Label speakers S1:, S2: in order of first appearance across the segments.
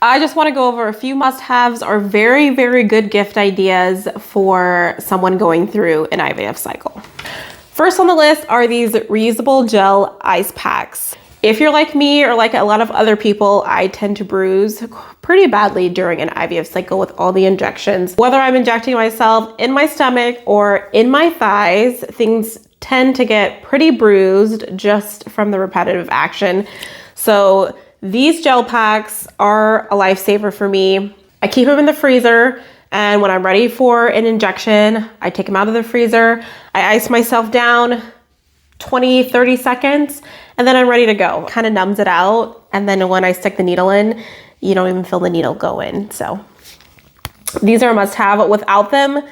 S1: I just want to go over a few must-haves or very, very good gift ideas for someone going through an IVF cycle. First on the list are these reusable gel ice packs. If you're like me or like a lot of other people, I tend to bruise pretty badly during an IVF cycle with all the injections. Whether I'm injecting myself in my stomach or in my thighs, things tend to get pretty bruised just from the repetitive action. So these gel packs are a lifesaver for me. I keep them in the freezer, and when I'm ready for an injection, I take them out of the freezer. I ice myself down 20, 30 seconds, and then I'm ready to go. Kind of numbs it out, and then when I stick the needle in, you don't even feel the needle go in. So these are a must-have. Without them,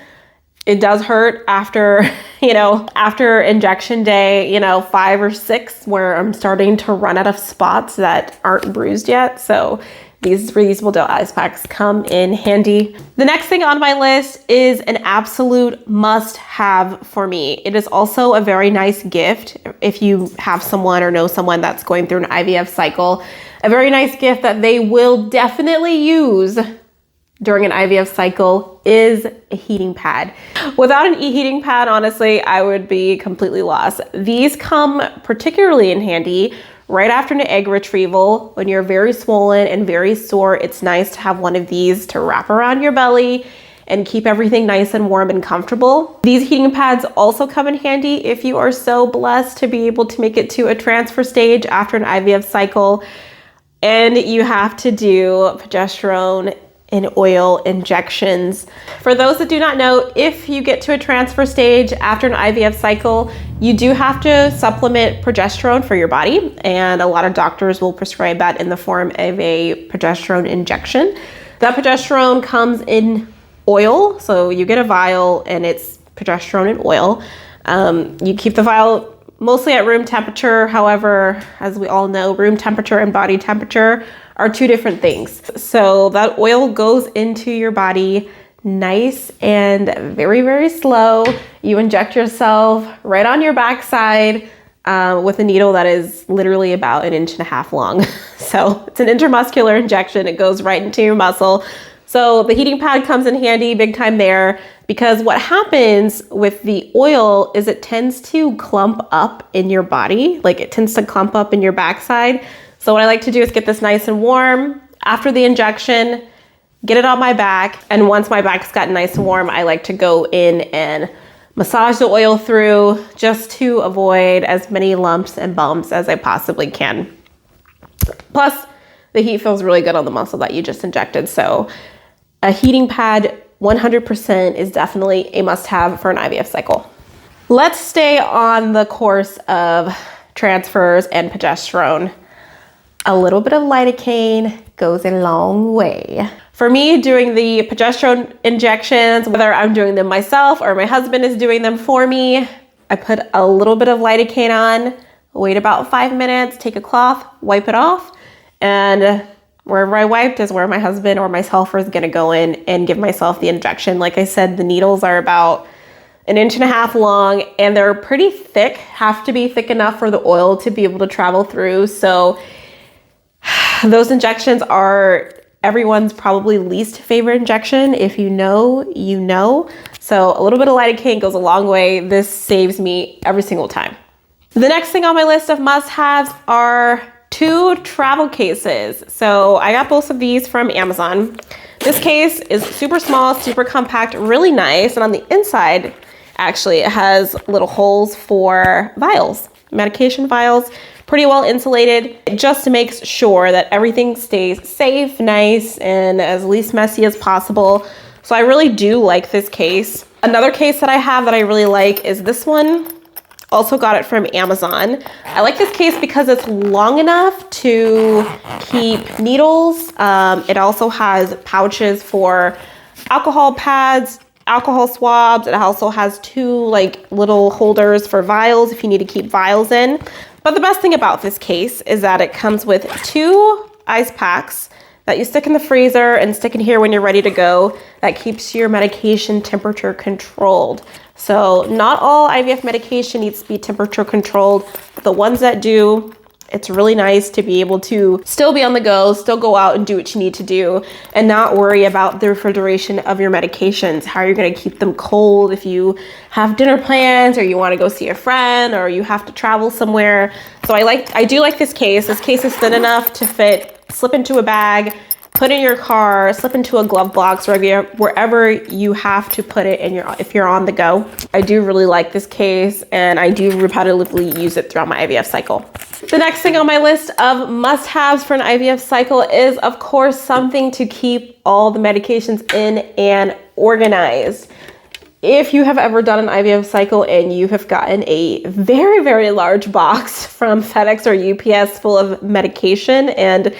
S1: it does hurt after, after injection day, 5 or 6, where I'm starting to run out of spots that aren't bruised yet. So these reusable gel ice packs come in handy. The next thing on my list is an absolute must-have for me. It is also a very nice gift if you have someone or know someone that's going through an IVF cycle. A very nice gift that they will definitely use during an IVF cycle is a heating pad. Without an heating pad, honestly, I would be completely lost. These come particularly in handy right after an egg retrieval. When you're very swollen and very sore, it's nice to have one of these to wrap around your belly and keep everything nice and warm and comfortable. These heating pads also come in handy if you are so blessed to be able to make it to a transfer stage after an IVF cycle and you have to do progesterone and oil injections. For those that do not know, if you get to a transfer stage after an IVF cycle, you do have to supplement progesterone for your body, and a lot of doctors will prescribe that in the form of a progesterone injection. That progesterone comes in oil, so you get a vial and it's progesterone and oil. You keep the vial mostly at room temperature. However, as we all know, room temperature and body temperature are two different things. So that oil goes into your body nice and very, very slow. You inject yourself right on your backside with a needle that is literally about 1.5 inches long. So it's an intramuscular injection. It goes right into your muscle. So the heating pad comes in handy big time there, because what happens with the oil is it tends to clump up in your body. Like it tends to clump up in your backside. So what I like to do is get this nice and warm after the injection, get it on my back. And once my back's gotten nice and warm, I like to go in and massage the oil through just to avoid as many lumps and bumps as I possibly can. Plus, the heat feels really good on the muscle that you just injected. So a heating pad 100% is definitely a must-have for an IVF cycle. Let's stay on the course of transfers and progesterone. A little bit of lidocaine goes a long way. For me, doing the progesterone injections, whether I'm doing them myself or my husband is doing them for me, I put a little bit of lidocaine on, wait about 5 minutes, take a cloth, wipe it off, and wherever I wiped is where my husband or myself is gonna go in and give myself the injection. Like I said, the needles are about 1.5 inches long and they're pretty thick, have to be thick enough for the oil to be able to travel through. So those injections are everyone's probably least favorite injection. If you know, you know. So a little bit of lidocaine goes a long way. This saves me every single time. The next thing on my list of must-haves are 2 travel cases. So I got both of these from Amazon. This case is super small, super compact, really nice. And on the inside, actually, it has little holes for vials, medication vials. Pretty well insulated. It just makes sure that everything stays safe, nice, and as least messy as possible. So I really do like this case. Another case that I have that I really like is this one. Also got it from Amazon. I like this case because it's long enough to keep needles. It also has pouches for alcohol pads, alcohol swabs. It also has 2 little holders for vials if you need to keep vials in. But the best thing about this case is that it comes with 2 ice packs that you stick in the freezer and stick in here when you're ready to go. That keeps your medication temperature controlled. So not all IVF medication needs to be temperature controlled, but the ones that do It's really nice to be able to still be on the go, still go out and do what you need to do, and not worry about the refrigeration of your medications. How are you going to keep them cold if you have dinner plans, or you want to go see a friend, or you have to travel somewhere? So I do like this case. This case is thin enough to fit, slip into a bag, put in your car, slip into a glove box, wherever you have to put it if you're on the go. I do really like this case, and I do repetitively use it throughout my IVF cycle. The next thing on my list of must-haves for an IVF cycle is, of course, something to keep all the medications in and organized. If you have ever done an IVF cycle and you have gotten a very, very large box from FedEx or UPS full of medication and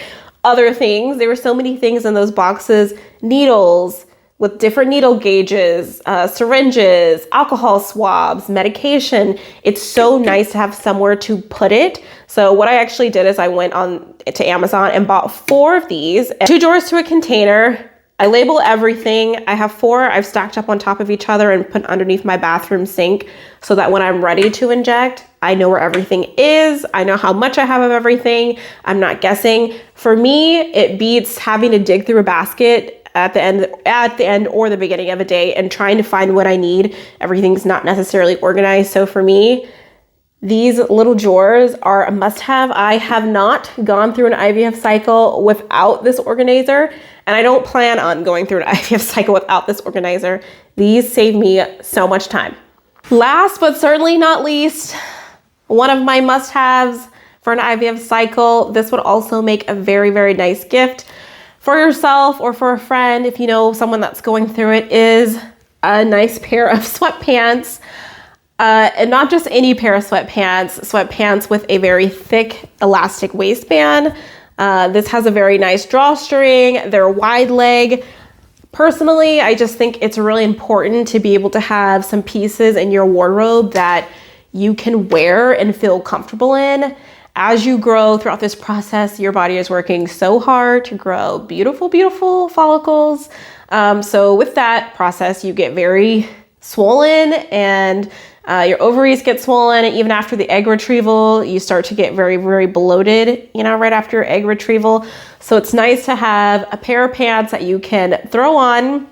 S1: other things, there were so many things in those boxes: needles with different needle gauges, syringes, alcohol swabs, medication. It's so nice to have somewhere to put it. So what I actually did is I went on to Amazon and bought 4 of these, 2 drawers to a container. I label everything. I have 4 I've stacked up on top of each other and put underneath my bathroom sink, so that when I'm ready to inject, I know where everything is. I know how much I have of everything. I'm not guessing. For me, it beats having to dig through a basket at the end or the beginning of a day and trying to find what I need. Everything's not necessarily organized. So for me, these little drawers are a must-have. I have not gone through an IVF cycle without this organizer, and I don't plan on going through an IVF cycle without this organizer. These save me so much time. Last but certainly not least, one of my must-haves for an IVF cycle, this would also make a very, very nice gift for yourself or for a friend if you know someone that's going through it, is a nice pair of sweatpants. And not just any pair of sweatpants with a very thick elastic waistband. This has a very nice drawstring. They're wide leg. Personally, I just think it's really important to be able to have some pieces in your wardrobe that you can wear and feel comfortable in. As you grow throughout this process, your body is working so hard to grow beautiful, beautiful follicles. So with that process, you get very swollen, and your ovaries get swollen. And even after the egg retrieval, you start to get very, very bloated, right after egg retrieval. So it's nice to have a pair of pants that you can throw on,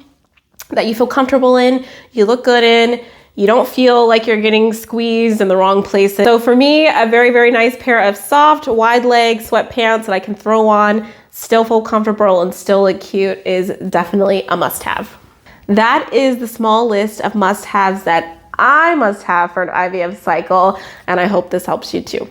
S1: that you feel comfortable in, you look good in, you don't feel like you're getting squeezed in the wrong places. So for me, a very, very nice pair of soft, wide leg sweatpants that I can throw on, still feel comfortable and still look cute, is definitely a must-have. That is the small list of must-haves that I must have for an IVF cycle, and I hope this helps you too.